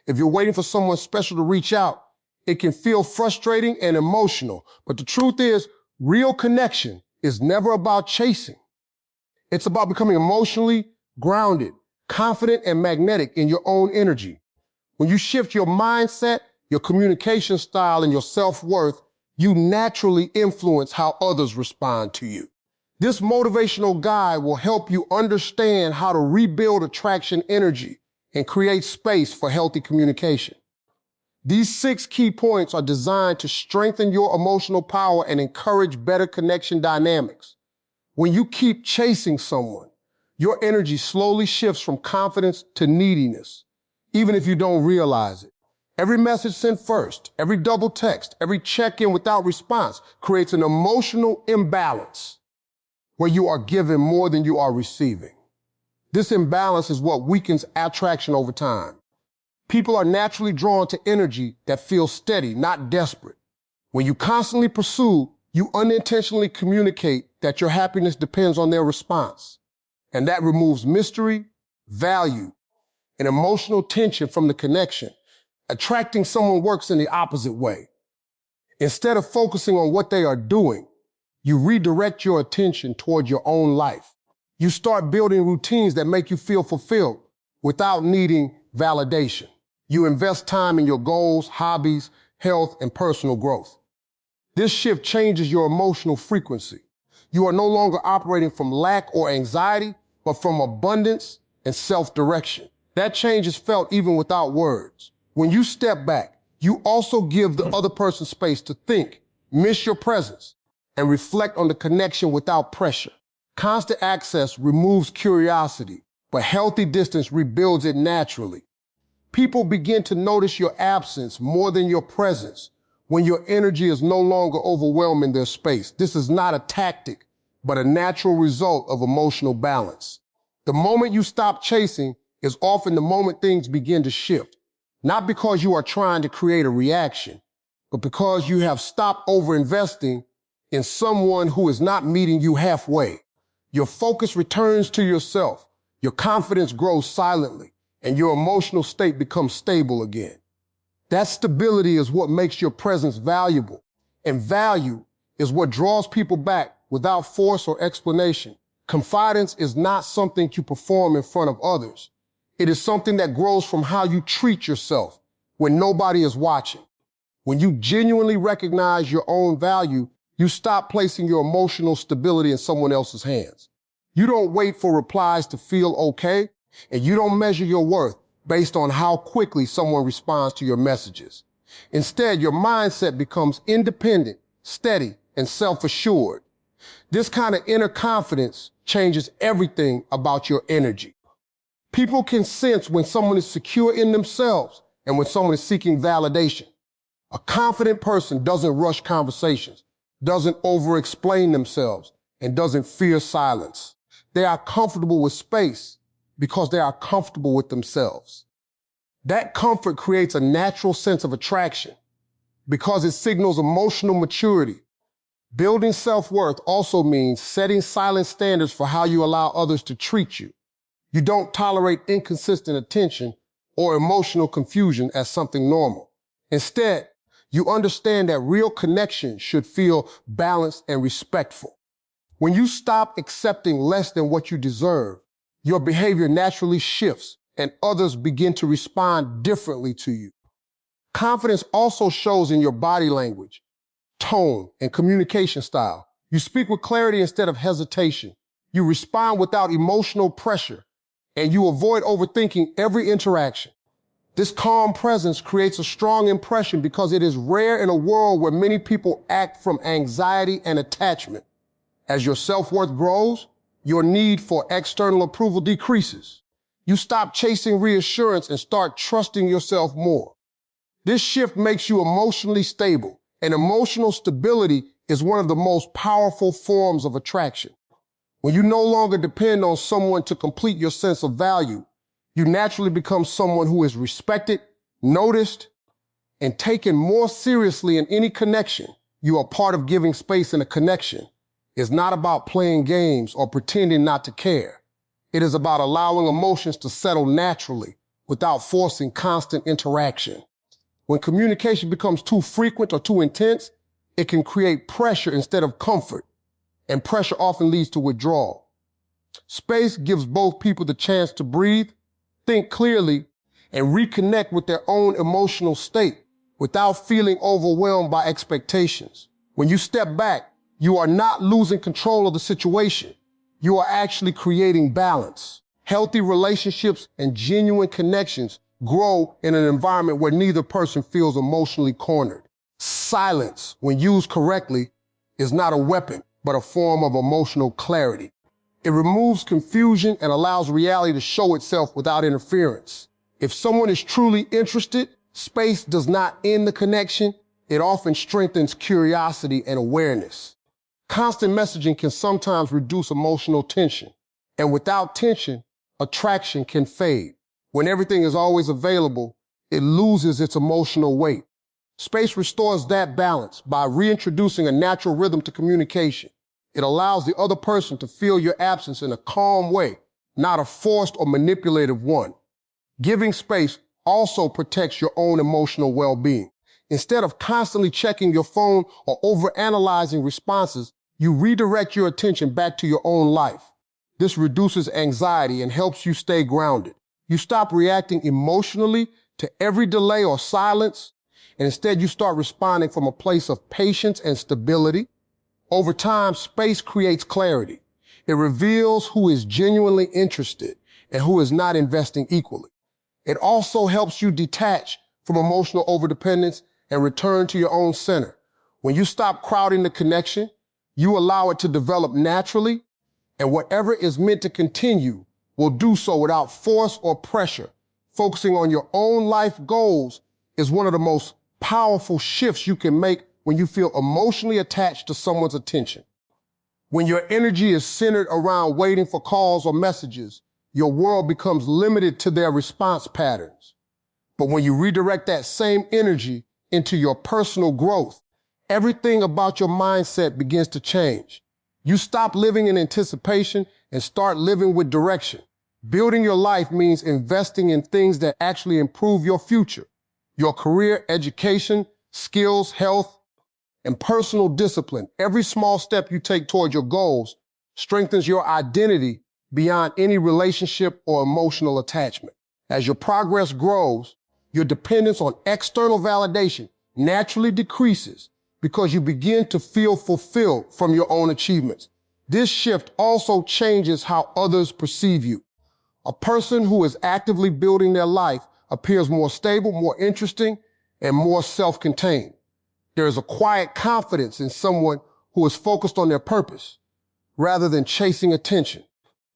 If you're waiting for someone special to reach out, it can feel frustrating and emotional. But the truth is, real connection is never about chasing. It's about becoming emotionally grounded, confident, and magnetic in your own energy. When you shift your mindset, your communication style, and your self-worth, you naturally influence how others respond to you. This motivational guide will help you understand how to rebuild attraction energy and create space for healthy communication. These 6 key points are designed to strengthen your emotional power and encourage better connection dynamics. When you keep chasing someone, your energy slowly shifts from confidence to neediness, even if you don't realize it. Every message sent first, every double text, every check-in without response creates an emotional imbalance where you are giving more than you are receiving. This imbalance is what weakens attraction over time. People are naturally drawn to energy that feels steady, not desperate. When you constantly pursue, you unintentionally communicate that your happiness depends on their response. And that removes mystery, value, and emotional tension from the connection. Attracting someone works in the opposite way. Instead of focusing on what they are doing, you redirect your attention toward your own life. You start building routines that make you feel fulfilled without needing validation. You invest time in your goals, hobbies, health, and personal growth. This shift changes your emotional frequency. You are no longer operating from lack or anxiety, but from abundance and self-direction. That change is felt even without words. When you step back, you also give the other person space to think, miss your presence, and reflect on the connection without pressure. Constant access removes curiosity, but healthy distance rebuilds it naturally. People begin to notice your absence more than your presence when your energy is no longer overwhelming their space. This is not a tactic, but a natural result of emotional balance. The moment you stop chasing is often the moment things begin to shift, not because you are trying to create a reaction, but because you have stopped overinvesting in someone who is not meeting you halfway. Your focus returns to yourself, your confidence grows silently, and your emotional state becomes stable again. That stability is what makes your presence valuable, and value is what draws people back without force or explanation. Confidence is not something you perform in front of others. It is something that grows from how you treat yourself when nobody is watching. When you genuinely recognize your own value, you stop placing your emotional stability in someone else's hands. You don't wait for replies to feel okay, and you don't measure your worth based on how quickly someone responds to your messages. Instead, your mindset becomes independent, steady, and self-assured. This kind of inner confidence changes everything about your energy. People can sense when someone is secure in themselves and when someone is seeking validation. A confident person doesn't rush conversations, doesn't over-explain themselves, and doesn't fear silence. They are comfortable with space because they are comfortable with themselves. That comfort creates a natural sense of attraction because it signals emotional maturity. Building self-worth also means setting silent standards for how you allow others to treat you. You don't tolerate inconsistent attention or emotional confusion as something normal. Instead, you understand that real connection should feel balanced and respectful. When you stop accepting less than what you deserve, your behavior naturally shifts and others begin to respond differently to you. Confidence also shows in your body language, tone, and communication style. You speak with clarity instead of hesitation. You respond without emotional pressure, and you avoid overthinking every interaction. This calm presence creates a strong impression because it is rare in a world where many people act from anxiety and attachment. As your self-worth grows, your need for external approval decreases. You stop chasing reassurance and start trusting yourself more. This shift makes you emotionally stable, and emotional stability is one of the most powerful forms of attraction. When you no longer depend on someone to complete your sense of value, you naturally become someone who is respected, noticed, and taken more seriously in any connection. You are part of giving space in a connection. It's not about playing games or pretending not to care. It is about allowing emotions to settle naturally without forcing constant interaction. When communication becomes too frequent or too intense, it can create pressure instead of comfort, and pressure often leads to withdrawal. Space gives both people the chance to breathe, think clearly, and reconnect with their own emotional state without feeling overwhelmed by expectations. When you step back, you are not losing control of the situation. You are actually creating balance. Healthy relationships and genuine connections grow in an environment where neither person feels emotionally cornered. Silence, when used correctly, is not a weapon, but a form of emotional clarity. It removes confusion and allows reality to show itself without interference. If someone is truly interested, space does not end the connection. It often strengthens curiosity and awareness. Constant messaging can sometimes reduce emotional tension, and without tension, attraction can fade. When everything is always available, it loses its emotional weight. Space restores that balance by reintroducing a natural rhythm to communication. It allows the other person to feel your absence in a calm way, not a forced or manipulative one. Giving space also protects your own emotional well-being. Instead of constantly checking your phone or overanalyzing responses, you redirect your attention back to your own life. This reduces anxiety and helps you stay grounded. You stop reacting emotionally to every delay or silence, and instead you start responding from a place of patience and stability. Over time, space creates clarity. It reveals who is genuinely interested and who is not investing equally. It also helps you detach from emotional overdependence and return to your own center. When you stop crowding the connection, you allow it to develop naturally, and whatever is meant to continue will do so without force or pressure. Focusing on your own life goals is one of the most powerful shifts you can make when you feel emotionally attached to someone's attention. When your energy is centered around waiting for calls or messages, your world becomes limited to their response patterns. But when you redirect that same energy into your personal growth, everything about your mindset begins to change. You stop living in anticipation and start living with direction. Building your life means investing in things that actually improve your future, your career, education, skills, health, and personal discipline. Every small step you take toward your goals strengthens your identity beyond any relationship or emotional attachment. As your progress grows, your dependence on external validation naturally decreases because you begin to feel fulfilled from your own achievements. This shift also changes how others perceive you. A person who is actively building their life appears more stable, more interesting, and more self-contained. There is a quiet confidence in someone who is focused on their purpose rather than chasing attention.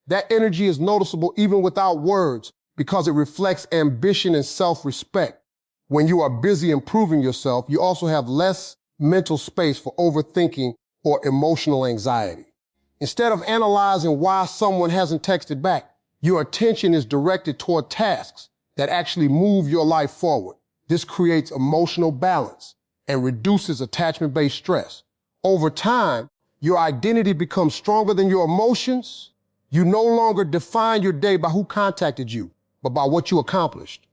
That energy is noticeable even without words because it reflects ambition and self-respect. When you are busy improving yourself, you also have less mental space for overthinking or emotional anxiety. Instead of analyzing why someone hasn't texted back, your attention is directed toward tasks that actually move your life forward. This creates emotional balance and reduces attachment-based stress. Over time, your identity becomes stronger than your emotions. You no longer define your day by who contacted you, but by what you accomplished.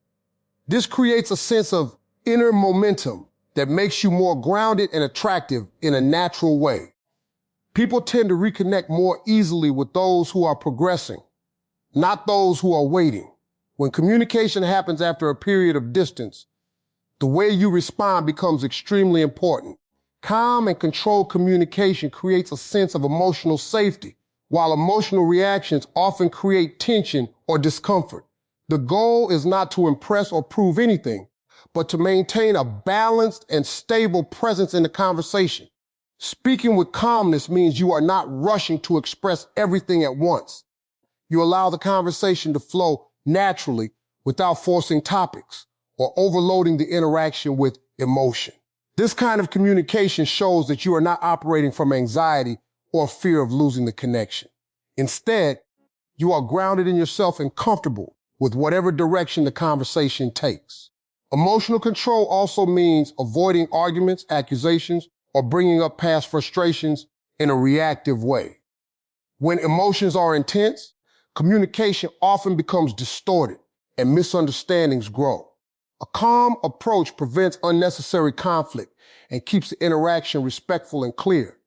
This creates a sense of inner momentum that makes you more grounded and attractive in a natural way. People tend to reconnect more easily with those who are progressing, not those who are waiting. When communication happens after a period of distance, the way you respond becomes extremely important. Calm and controlled communication creates a sense of emotional safety, while emotional reactions often create tension or discomfort. The goal is not to impress or prove anything, but to maintain a balanced and stable presence in the conversation. Speaking with calmness means you are not rushing to express everything at once. You allow the conversation to flow naturally without forcing topics or overloading the interaction with emotion. This kind of communication shows that you are not operating from anxiety or fear of losing the connection. Instead, you are grounded in yourself and comfortable with whatever direction the conversation takes. Emotional control also means avoiding arguments, accusations, or bringing up past frustrations in a reactive way. When emotions are intense, communication often becomes distorted, and misunderstandings grow. A calm approach prevents unnecessary conflict and keeps the interaction respectful and clear.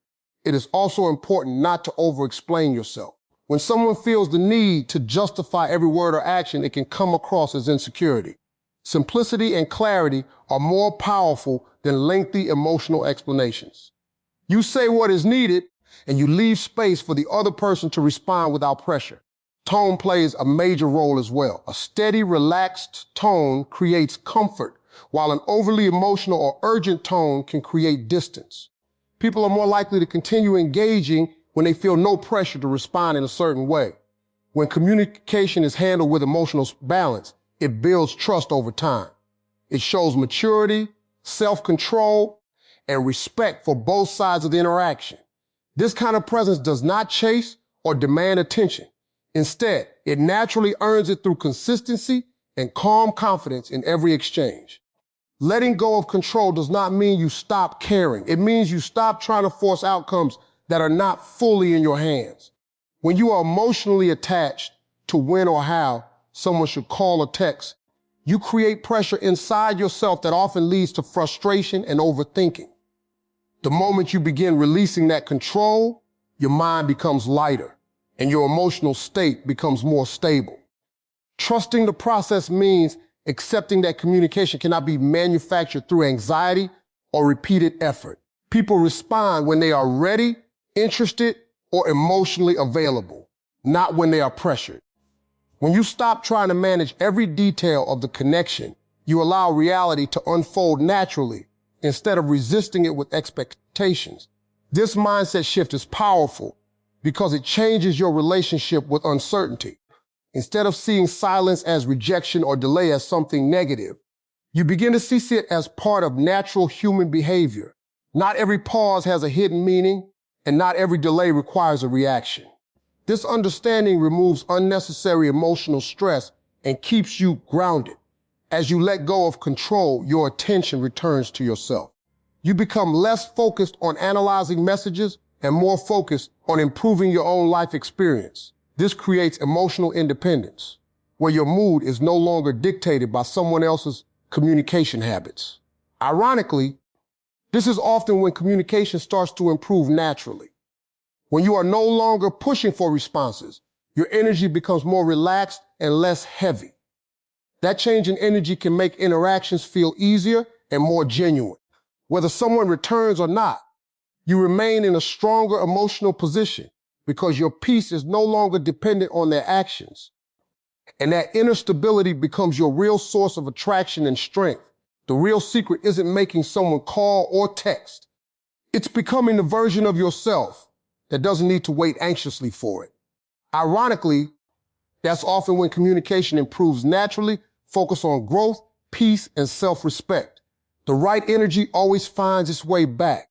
It is also important not to over-explain yourself. When someone feels the need to justify every word or action, it can come across as insecurity. Simplicity and clarity are more powerful than lengthy emotional explanations. You say what is needed, and you leave space for the other person to respond without pressure. Tone plays a major role as well. A steady, relaxed tone creates comfort, while an overly emotional or urgent tone can create distance. People are more likely to continue engaging when they feel no pressure to respond in a certain way. When communication is handled with emotional balance, it builds trust over time. It shows maturity, self-control, and respect for both sides of the interaction. This kind of presence does not chase or demand attention. Instead, it naturally earns it through consistency and calm confidence in every exchange. Letting go of control does not mean you stop caring. It means you stop trying to force outcomes that are not fully in your hands. When you are emotionally attached to when or how someone should call or text, you create pressure inside yourself that often leads to frustration and overthinking. The moment you begin releasing that control, your mind becomes lighter and your emotional state becomes more stable. Trusting the process means accepting that communication cannot be manufactured through anxiety or repeated effort. People respond when they are ready, interested, or emotionally available, not when they are pressured. When you stop trying to manage every detail of the connection, you allow reality to unfold naturally instead of resisting it with expectations. This mindset shift is powerful because it changes your relationship with uncertainty. Instead of seeing silence as rejection or delay as something negative, you begin to see it as part of natural human behavior. Not every pause has a hidden meaning, and not every delay requires a reaction. This understanding removes unnecessary emotional stress and keeps you grounded. As you let go of control, your attention returns to yourself. You become less focused on analyzing messages and more focused on improving your own life experience. This creates emotional independence, where your mood is no longer dictated by someone else's communication habits. Ironically, this is often when communication starts to improve naturally. When you are no longer pushing for responses, your energy becomes more relaxed and less heavy. That change in energy can make interactions feel easier and more genuine. Whether someone returns or not, you remain in a stronger emotional position because your peace is no longer dependent on their actions. And that inner stability becomes your real source of attraction and strength. The real secret isn't making someone call or text. It's becoming the version of yourself that doesn't need to wait anxiously for it. Ironically, that's often when communication improves naturally. Focus on growth, peace, and self-respect. The right energy always finds its way back.